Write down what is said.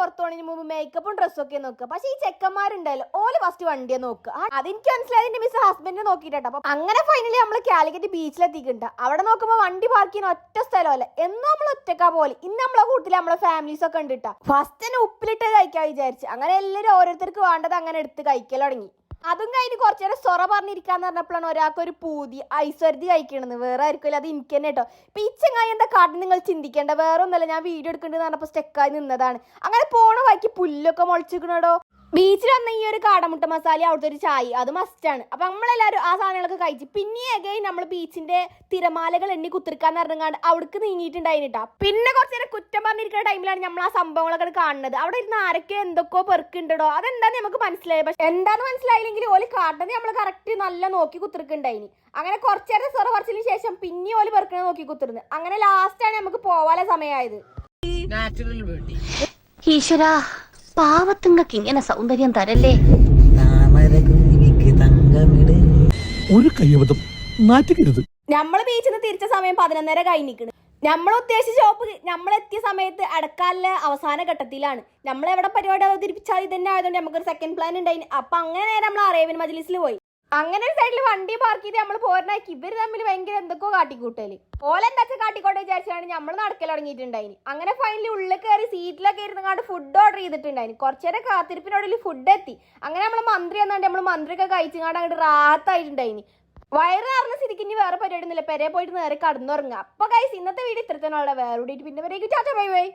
പുറത്തു പോണതിന് മുമ്പ് മേക്കപ്പും ഡ്രസ്സും ഒക്കെ നോക്കുക. പക്ഷെ ഈ ചെക്കന്മാരുണ്ടല്ലോ ഓല് ഫസ്റ്റ് വണ്ടിയെ നോക്കുക. അതെനിക്ക് മനസ്സിലായതിന്റെ മിസ് ഹസ്ബൻഡിനെ നോക്കിയിട്ടോ. അപ്പൊ അങ്ങനെ ഫൈനലി നമ്മൾ കാലിക്കറ്റ് ബീച്ചിലെത്തിക്കുന്നുണ്ട്. അവിടെ നോക്കുമ്പോൾ വണ്ടി പാർക്ക് ചെയ്യുന്ന ഒറ്റ സ്ഥലമല്ല. എന്നും നമ്മൾ ഒറ്റക്കാ പോലെ. ഇന്ന് നമ്മളെ കൂട്ടത്തിൽ നമ്മളെ ഫാമിലീസ് ഒക്കെ ഉണ്ട് കേട്ടോ. ഫസ്റ്റ് തന്നെ ഉപ്പിലിട്ട് കഴിക്കാൻ വിചാരിച്ചു. അങ്ങനെ എല്ലാവരും ഓരോരുത്തർക്ക് വേണ്ടത് അങ്ങനെ എടുത്ത് കഴിക്കൽ തുടങ്ങി. അതും കഴിഞ്ഞ് കുറച്ചു നേരം സൊറ പറഞ്ഞിരിക്കാന്ന് പറഞ്ഞപ്പോഴാണ് ഒരാൾക്ക് ഒരു പൂതി ഐശ്വര്യ കഴിക്കണമെന്ന്. വേറെ ആയിരിക്കുമല്ലോ, അത് എനിക്ക് തന്നെ കേട്ടോ. ഇപ്പൊ ഈ ചെങ്ങായി എന്താ കാട്ടിൽ നിങ്ങൾ ചിന്തിക്കേണ്ട, വേറെ ഒന്നല്ല, ഞാൻ വീഡിയോ എടുക്കേണ്ടത് പറഞ്ഞപ്പോൾ സ്റ്റെക്കായി നിന്നതാണ്. അങ്ങനെ പോണ വഴിക്ക് പുല്ലൊക്കെ മുളച്ചിക്കണോ. ബീച്ചിൽ വന്ന ഈ ഒരു കാടമുട്ട മസാല, അവിടുത്തെ ഒരു ചായ, അത് മസ്റ്റാണ്. അപ്പൊ നമ്മളെല്ലാവരും ആ സാധനങ്ങളൊക്കെ കഴിച്ചു. പിന്നെ അഗൈൻ നമ്മൾ ബീച്ചിന്റെ തിരമാലകൾ എണ്ണി കുത്തിരിക്കാന്ന് പറഞ്ഞാണ്ട് അവിടേക്ക് നീങ്ങിയിട്ടുണ്ടായിട്ടാ. പിന്നെ കുറച്ചു നേരം കുറ്റം പറഞ്ഞിരിക്കുന്ന ടൈമിലാണ് നമ്മൾ ആ സംഭവങ്ങളൊക്കെ കാണുന്നത്. അവിടെ ഇരുന്ന് ആരൊക്കെ എന്തൊക്കെയോ പെറുക്കുണ്ടോ, അതെന്താന്ന് നമുക്ക് മനസ്സിലായി. പക്ഷെ എന്താന്ന് മനസ്സിലായില്ലെങ്കിൽ ഓല് കാട്ടുന്നത് നമ്മൾ കറക്റ്റ് നല്ല നോക്കി കുത്തിരിക്കുന്നുണ്ടായിനി. അങ്ങനെ കുറച്ചു നേരം സൊറ കുറച്ചതിന് ശേഷം പിന്നെ ഓല് പെറുക്കണ നോക്കി കുത്തിരുന്ന്. അങ്ങനെ ലാസ്റ്റാണ് നമുക്ക് പോവാനുള്ള സമയമായത്. ഈശ്വരാ, പാവത്തുങ്ങൾക്ക് ഇങ്ങനെ സൗന്ദര്യം തരല്ലേ. ഒരു കയ്യബദ്ധം നാറ്റുകരുത്. നമ്മള് ബീച്ചിൽ നിന്ന് തിരിച്ച സമയം 11:30 കഴിഞ്ഞിരിക്കണ്. നമ്മൾ ഉദ്ദേശിച്ച ഷോപ്പ് നമ്മളെത്തിയ സമയത്ത് അടക്കാനുള്ള അവസാന ഘട്ടത്തിലാണ്. നമ്മൾ എവിടെ പരിപാടി അവതരിപ്പിച്ചാൽ ഇതന്നെ ആയതുകൊണ്ട് നമുക്കൊരു സെക്കൻഡ് പ്ലാൻ ഉണ്ടായി. അപ്പൊ അങ്ങനെ നേരെ നമ്മൾ അറേബ്യൻ മജ്ലിസിൽ പോയി. അങ്ങനെ ഒരു സൈഡിൽ വണ്ടി പാർക്ക് ചെയ്ത് നമ്മൾ പോരണാക്കി ഇവർ തമ്മിൽ ഭയങ്കര എന്തൊക്കെയോ കാട്ടിക്കൂട്ടല്. ഓലെന്താ കാട്ടിക്കോട്ടെ വിചാരിച്ചാണ് നമ്മൾ നടക്കൽ തുടങ്ങിയിട്ടുണ്ടായിന്. അങ്ങനെ ഫൈനലി ഉള്ളിൽ കയറി സീറ്റിലൊക്കെ ഇരുന്ന് ഫുഡ് ഓർഡർ ചെയ്തിട്ടുണ്ടായിന്. കുറച്ചേരം കാത്തിരിപ്പിനോടിൽ ഫുഡ് എത്തി. അങ്ങനെ നമ്മൾ മന്ത്രി എന്നാണ്ട് നമ്മൾ മന്ത്രിയൊക്കെ കഴിച്ചങ്ങാണ്ട് അങ്ങോട്ട് റാഹത്തായിട്ടുണ്ടായിന്. വയറ് അറിഞ്ഞ സ്ഥിതിക്ക് ഇനി വേറെ പരിപാടി ഒന്നുമില്ല, പെരേ പോയിട്ട് നേരെ കടന്നുറങ്ങുക. അപ്പൊ ഗൈസ് ഇന്നത്തെ വീഡിയോ ഇത്ര തന്നെ ഉള്ള. വേറെ പിന്നെ ടാറ്റ ബൈ ബൈ.